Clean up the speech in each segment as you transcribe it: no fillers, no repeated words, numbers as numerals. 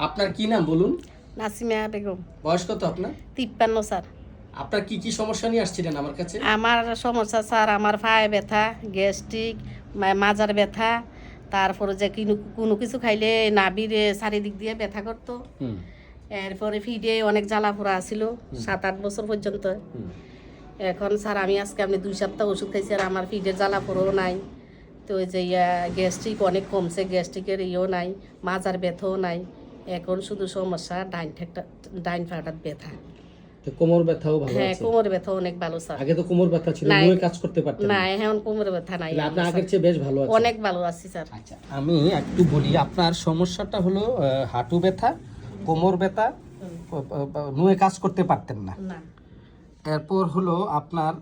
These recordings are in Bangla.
আপনার কি নাম বলুন? নাসিমা বেগম। বয়স কত আপনার? 53 স্যার। আপনার কি কি সমস্যা নিয়ে আসছিলেন আমার কাছে? আমার সমস্যা স্যার, আমার পায়ে ব্যথা, গ্যাস্ট্রিক, মাজার ব্যথা, তারপরে যে কোনো কিছু খাইলে নাভির চারিদিক দিয়ে ব্যথা করতো। এরপরে ফিডে অনেক জ্বালা পোড়া ছিল 7-8 বছর পর্যন্ত। এখন স্যার আমি আজকে 2 সপ্তাহ ওষুধ খাইছি আর আমার ফিডের জ্বালা পোড়াও নাই। তো ওই যে গ্যাস্ট্রিক অনেক কমছে, গ্যাস্ট্রিকের ইয়েও নাই, মাজার ব্যথাও নাই। এখন শুধু সমস্যা ডাইন পাটার ব্যথা। তো কোমর ব্যথাও ভালো আছে? হ্যাঁ, কোমর ব্যথা অনেক ভালো স্যার। আগে তো কোমর ব্যথা ছিল, মুয়ে কাজ করতে পারতেন না, এখন কোমর ব্যথা নাই। আপনি আগের চেয়ে বেশ ভালো আছেন? অনেক ভালো আছি স্যার। আচ্ছা, আমি একটু বলি, আপনার সমস্যাটা হলো হাঁটু ব্যথা, কোমর ব্যথা, নুয়ে কাজ করতে পারতেন না। না। এরপর হলো আপনার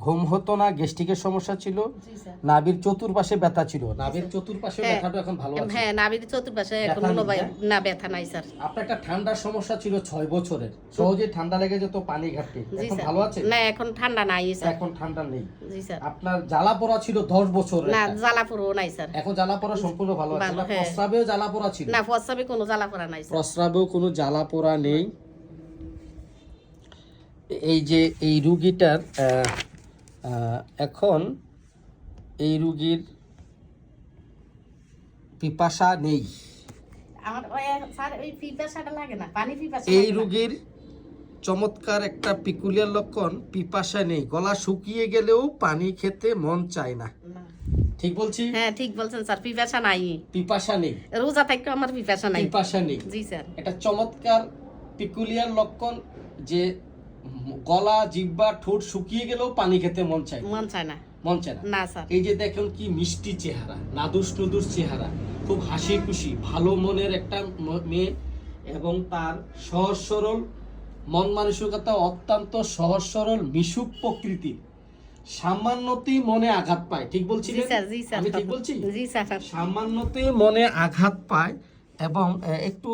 ঘুম হতো না, গ্যাস্ট্রিকের সমস্যা ছিল, জি স্যার। নাভির চতুর্পাশে ব্যথা ছিল। নাভির চতুর্পাশে ব্যথাটা এখন ভালো আছে? হ্যাঁ, নাভির চতুর্পাশে এখন কোনো না ব্যথা নাই স্যার। আপনার একটা ঠান্ডার সমস্যা ছিল 6 বছরের, সহজে ঠান্ডা লেগে যেত পানি ঘাটতে, এখন ভালো আছে? না, এখন ঠান্ডা নাই স্যার। এখন ঠান্ডা নেই। জি স্যার। আপনার জ্বালা পোড়া ছিল 10 বছরের? না, জ্বালা পোড়াও নাই স্যার। এখন জ্বালা পোড়া সম্পূর্ণ ভালো আছে? ভালো, হ্যাঁ। প্রস্রাবেও জ্বালা পোড়া ছিল? না, প্রস্রাবে কোনো জ্বালা পোড়া নাই স্যার। প্রস্রাবেও কোনো জ্বালা পোড়া নেই। এই যে এই রুগীটার এখন এই রুগীর পিপাসা নেই। আমার স্যার ওই পিপাসাটা লাগে না, পানি পিপাসা। এই রুগীর চমৎকার একটা পিকুলিয়ার লক্ষণ, পিপাসা নেই। গলা শুকিয়ে গেলেও পানি খেতে মন চায় না। ঠিক বলছি? হ্যাঁ, ঠিক বলছেন স্যার, পিপাসা নাই। পিপাসা নেই। রোজা থেকে আমার পিপাসা নাই। পিপাসা নেই। জি স্যার। এটা চমৎকার পিকুলিয়ার লক্ষণ যে গলা, জিহ্বা, ঠোঁট শুকিয়ে গেলেও পানি খেতে মন চায় মন চায় না। মন চায় না। না স্যার। এই যে দেখুন কি মিষ্টি চেহারা, নাদুস নুদুস চেহারা, খুব হাসি খুশি, ভালো মনের একটা মেয়ে, এবং তার সহজ সরল মন মানসিকতা, অত্যন্ত সহজ সরল মিশুক প্রকৃতি। সামান্যতেই মনে আঘাত পায়। ঠিক বলছি? জি স্যার, জি স্যার। আমি ঠিক বলছি? জি স্যার। সামান্যতেই মনে আঘাত পায় এবং একটু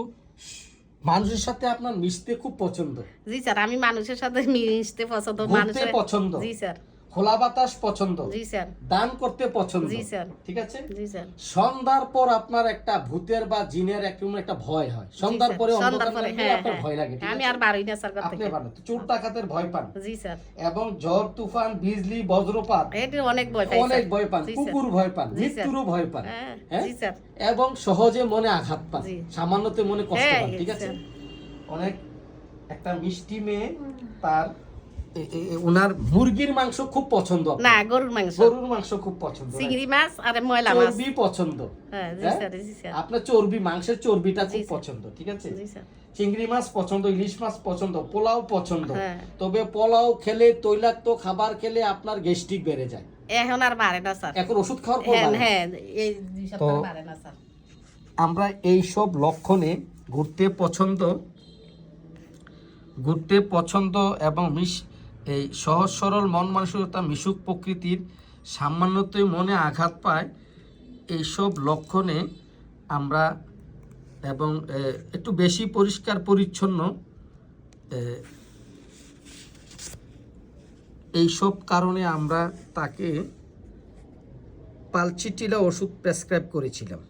মানুষের সাথে আপনার মিশতে খুব পছন্দ। জি স্যার, আমি মানুষের সাথে মিশতে পছন্দ, মানুষের পছন্দ। জি স্যার। খোলা বাতাস পছন্দ। জি স্যার। দান করতে পছন্দ। জি স্যার। ঠিক আছে? জি স্যার। সন্ধ্যার পর আপনার একটা ভূতের বা জিনের একটা ভয় হয়। সন্ধ্যার পরে অন্ধকার লাগলে আপনার ভয় লাগে। আমি আর বাড়ি না স্যার করতে। আপনি পারেন তো, চোর ডাকাতের ভয় পান? জি স্যার। এবং ঝড় তুফান, বিজলি, বজ্রপাত, এটি অনেক ভয় পাই। অনেক ভয় পান। কুকুর ভয় পান, মৃত্যুরও ভয় পান। জি স্যার। এবং সহজে মনে আঘাত পান, সামান্যতে মনে কষ্ট পান। ঠিক আছে? অনেক একটা মিষ্টি মেয়ে, তার ওনার মুরগির মাংস খুব পছন্দ। না, গরুর মাংস। গরুর মাংস খুব পছন্দ। চিংড়ি মাছ আর ময়লা মাছ। চর্বি পছন্দ। হ্যাঁ, জি স্যার, জি স্যার। আপনার চর্বি, মাংসের চর্বিটা খুব পছন্দ। ঠিক আছে? জি স্যার। চিংড়ি মাছ পছন্দ, ইলিশ মাছ পছন্দ, পোলাও পছন্দ। তবে পোলাও খেলে, তৈলাক্ত খাবার খেলে আপনার গ্যাস্ট্রিক বেড়ে যায়। এখন আর বাড়ে না স্যার। এখন ওষুধ খাওয়ার পর বাড়ে। হ্যাঁ, এই 2 সপ্তাহ বাড়ে না স্যার। আমরা এই সব লক্ষণে ঘুরতে পছন্দ এবং এই সহজ সরল মন মানসিকতা, মিশুক প্রকৃতির, সামান্যতই মনে আঘাত পায়, এইসব লক্ষণে আমরা, এবং একটু বেশি পরিষ্কার পরিচ্ছন্ন, এইসব কারণে আমরা তাকে পালচিটিলা ওষুধ প্রেসক্রাইব করেছিলাম।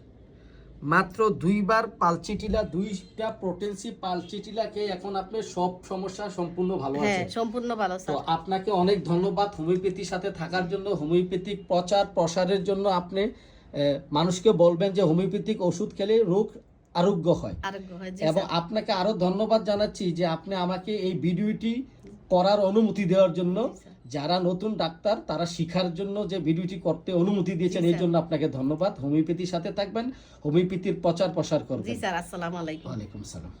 মাত্র 2 বার পালচিটিলা, 2টা পোটেন্সি পালচিটিলাকে এখন আপনি সব সমস্যা সম্পূর্ণ ভালো আছে। হ্যাঁ, সম্পূর্ণ ভালো স্যার। তো আপনাকে অনেক ধন্যবাদ হোমিওপ্যাথির সাথে থাকার জন্য। হোমিওপ্যাথিক প্রচার প্রসারের জন্য আপনি মানুষকে বলবেন যে হোমিওপ্যাথিক ওষুধ খেলে রোগ আরোগ্য হয়। এবং আপনাকে আরো ধন্যবাদ জানাচ্ছি যে আপনি আমাকে এই ভিডিওটি করার অনুমতি দেওয়ার জন্য। যারা নতুন ডাক্তার তারা শিখার জন্য যে ভিডিওটি করতে অনুমতি দিয়েছেন, এই জন্য আপনাকে ধন্যবাদ। হোমিওপ্যাথির সাথে থাকবেন, হোমিওপ্যাথির প্রচার প্রসার করবেন। জি স্যার। আসসালামু আলাইকুম। ওয়ালাইকুম সালাম।